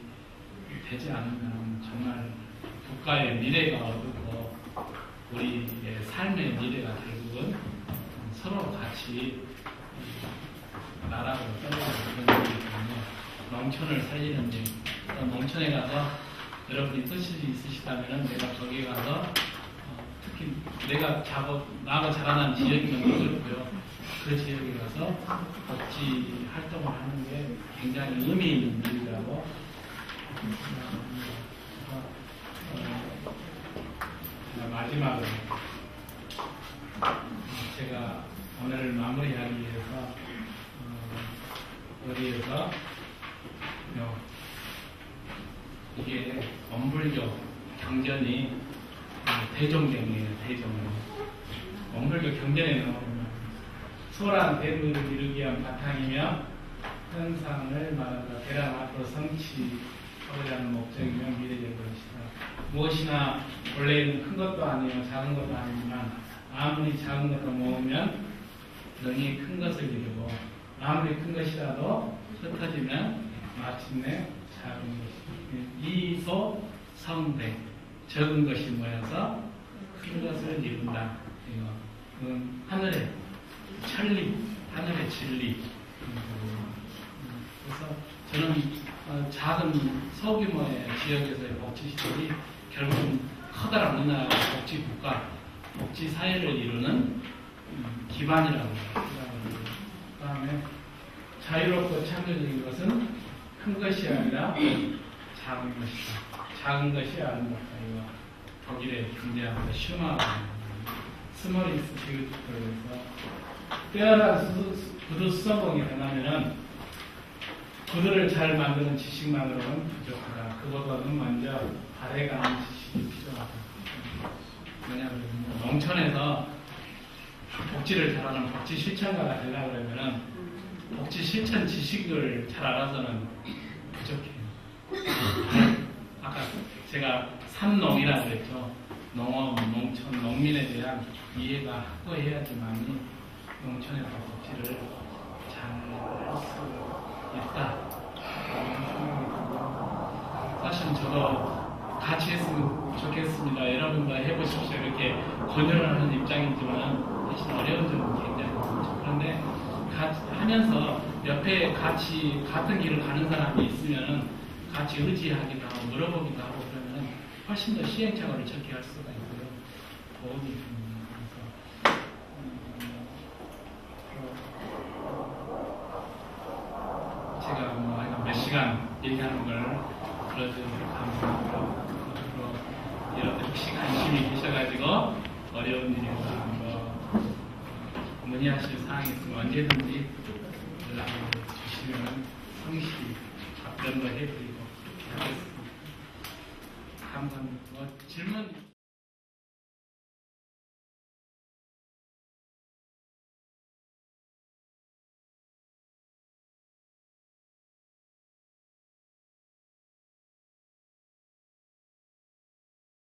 되지 않으면 정말 국가의 미래가 어둡고 우리의 삶의 미래가 결국은 서로 같이 나라로 떨어지는 그런 일이기 때문에 농촌을 살리는 일, 농촌에 가서 여러분이 뜻이 있으시다면 내가 거기에 가서 특히 나가 자라난 지역이면 그렇고요. 그 지역에 가서 복지 활동을 하는 게 굉장히 의미 있는 일이라고 마지막으로 제가 오늘 마무리하기 위해서 어디에서 이게 원불교 경전이 대종경이에요. 대종경. 원불교 경전에 나오면 소란 대부를 이루기 위한 바탕이며 현상을 말한다. 대란 앞으로 성취하고자 하는 목적이며 미래적 것이다. 무엇이나 원래는 큰 것도 아니요 작은 것도 아니지만 아무리 작은 것도 모으면 능히 큰 것을 이루고 아무리 큰 것이라도 흩어지면 마침내 작은 것이다. 이소 성대 적은 것이 모여서 큰 것을 이룬다. 이건 하늘의 천리, 하늘의 진리. 그래서 저는 작은 소규모의 지역에서의 복지시설이 결국은 커다란 우리나라 복지국가, 복지사회를 이루는 기반이라고 생각합니다. 그 다음에 자유롭고 창조적인 것은 큰 것이 아니라 작은 것이다. 작은 것이 아름답다. 이거 독일의 경제학자 슈마가 스머리스 비유특별에서 뛰어난 구두 수성공이 되려면 구두를 잘 만드는 지식만으로는 부족하다. 그보다는 먼저 발해가는 지식이 필요하다. 왜냐하면 농촌에서 복지를 잘하는 복지 실천가가 되려고 하면은 복지 실천 지식을 잘 알아서는 부족해요. 아까 제가 삼농이라고 그랬죠. 농업, 농촌, 농민에 대한 이해가 확고해야지만이 농촌에서 복지를 잘 할 수 있다. 사실 저도 같이 했으면 좋겠습니다. 여러분도 해보십시오. 이렇게 권유를 하는 입장이지만 사실 어려운 점은 굉장히 많죠. 그런데 하면서 옆에 같이 같은 길을 가는 사람이 있으면 같이 의지하기도 하고 물어보기도 하고 그러면 훨씬 더 시행착오를 적게 할 수가 있고요. 도움이 됩니다. 제가 몇 시간 얘기하는 걸 들어주셔서 감사하고요. 앞으로 이렇게 혹시 관심이 계셔가지고 어려운 일이나 문의하실 사항이 있으면 언제든지 연락을 주시면 성실히 답변도 해드리고 그렇게 하겠습니다. 감사합니다. 질문